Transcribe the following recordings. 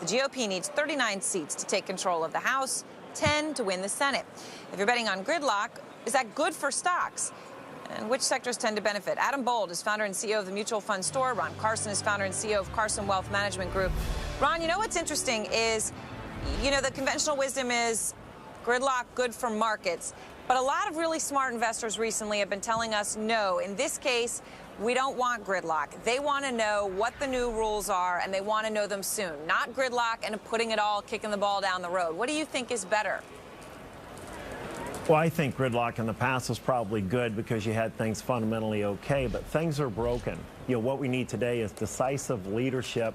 The GOP needs 39 seats to take control of the House, 10 to win the Senate. If you're betting on gridlock, is that good for stocks? And which sectors tend to benefit? Adam Bold is founder and CEO of the Mutual Fund Store. Ron Carson is founder and CEO of Carson Wealth Management Group. Ron, you know what's interesting is, the conventional wisdom is gridlock good for markets. But a lot of really smart investors recently have been telling us, no, in this case, we don't want gridlock. They want to know what the new rules are, and they want to know them soon. Not gridlock and putting it all, kicking the ball down the road. What do you think is better? Well, I think gridlock in the past was probably good because you had things fundamentally okay, but things are broken. What we need today is decisive leadership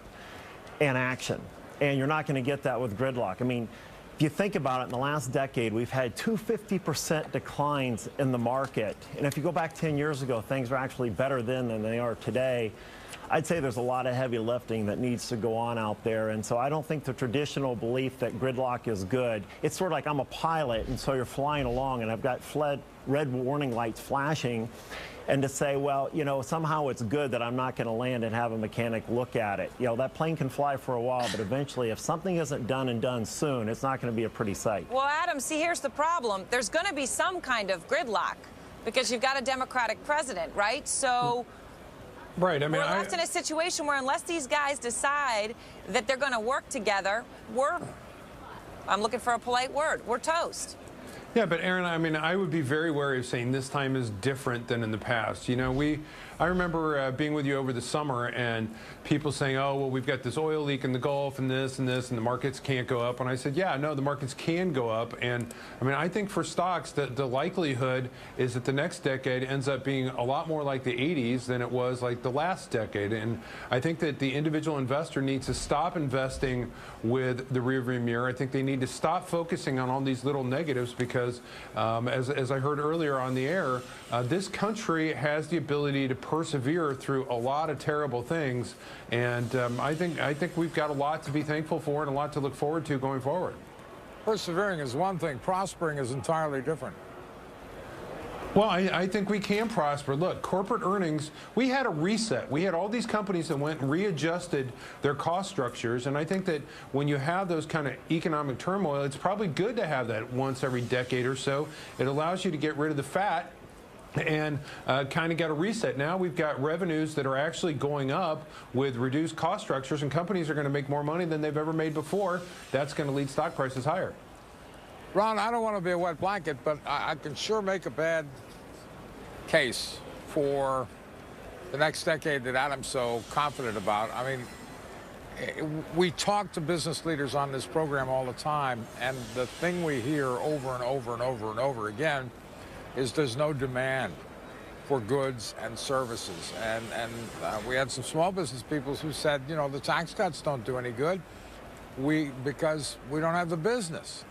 and action, and you're not going to get that with gridlock. I mean, if you think about it, in the last decade, we've had 250% declines in the market. And if you go back 10 years ago, things were actually better then than they are today. I'd say there's a lot of heavy lifting that needs to go on out there. And so I don't think the traditional belief that gridlock is good. It's sort of like I'm a pilot, and so you're flying along, and I've got red warning lights flashing. And to say, well, somehow it's good that I'm not going to land and have a mechanic look at it. That plane can fly for a while, but eventually, if something isn't done and done soon, it's not going to be a pretty sight. Well, Adam, see, here's the problem. There's going to be some kind of gridlock because you've got a Democratic president, right? So right. I mean, we're left in a situation where unless these guys decide that they're going to work together, I'm looking for a polite word, we're toast. Yeah, but Aaron, I mean, I would be very wary of saying this time is different than in the past. I remember being with you over the summer and people saying, oh, well, we've got this oil leak in the Gulf and this and this, and the markets can't go up. And I said, yeah, no, the markets can go up. And I mean, I think for stocks, the likelihood is that the next decade ends up being a lot more like the 80s than it was like the last decade. And I think that the individual investor needs to stop investing with the rearview mirror. I think they need to stop focusing on all these little negatives because, as I heard earlier on the air, this country has the ability to persevere through a lot of terrible things, and I think we've got a lot to be thankful for and a lot to look forward to going forward. Persevering is one thing. Prospering is entirely different. Well, I think we can prosper. Look, corporate earnings, we had a reset. We had all these companies that went and readjusted their cost structures, and I think that when you have those kind of economic turmoil, it's probably good to have that once every decade or so. It allows you to get rid of the fat and kind of got a reset. Now we've got revenues that are actually going up with reduced cost structures, and companies are going to make more money than they've ever made before. That's going to lead stock prices higher. Ron, I don't want to be a wet blanket, but I can sure make a bad case for the next decade that Adam's so confident about. I mean, we talk to business leaders on this program all the time, and the thing we hear over and over and over and over again is there's no demand for goods and services. And we had some small business people who said, the tax cuts don't do any good because we don't have the business.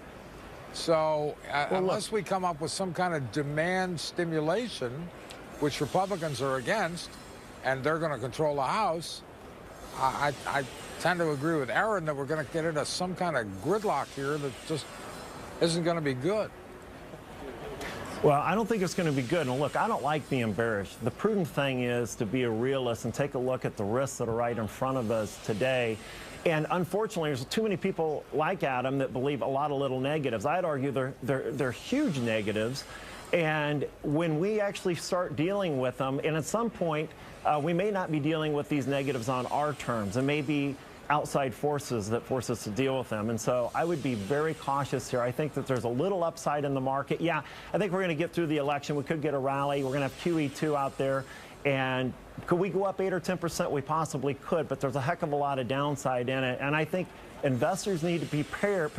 So unless we come up with some kind of demand stimulation, which Republicans are against, and they're going to control the House, I tend to agree with Aaron that we're going to get into some kind of gridlock here that just isn't going to be good. Well, I don't think it's going to be good. And look, I don't like being bearish. The prudent thing is to be a realist and take a look at the risks that are right in front of us today. And unfortunately, there's too many people like Adam that believe a lot of little negatives. I'd argue they're huge negatives. And when we actually start dealing with them, and at some point, we may not be dealing with these negatives on our terms. It may be outside forces that force us to deal with them. And so I would be very cautious here. I think that there's a little upside in the market. Yeah, I think we're going to get through the election. We could get a rally. We're going to have QE2 out there. And could we go up 8 or 10%? We possibly could, but there's a heck of a lot of downside in it. And I think investors need to be prepared.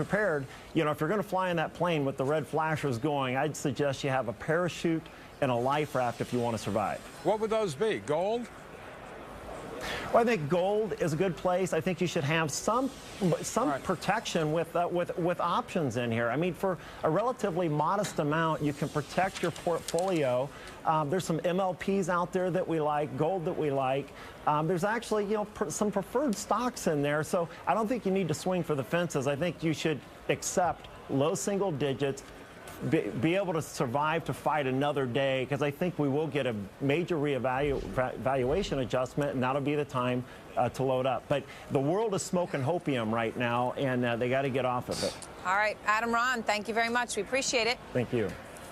If you're going to fly in that plane with the red flashers going, I'd suggest you have a parachute and a life raft if you want to survive. What would those be? Gold? Well, I think gold is a good place. I think you should have some right. protection with options in here. I mean, for a relatively modest amount, you can protect your portfolio. There's some MLPs out there that we like, gold that we like. There's actually, some preferred stocks in there. So I don't think you need to swing for the fences. I think you should accept low single digits, be able to survive to fight another day, because I think we will get a major reevaluation adjustment, and that'll be the time to load up. But the world is smoking hopium right now, and they got to get off of it. All right, Adam, Ron, thank you very much. We appreciate it. Thank you.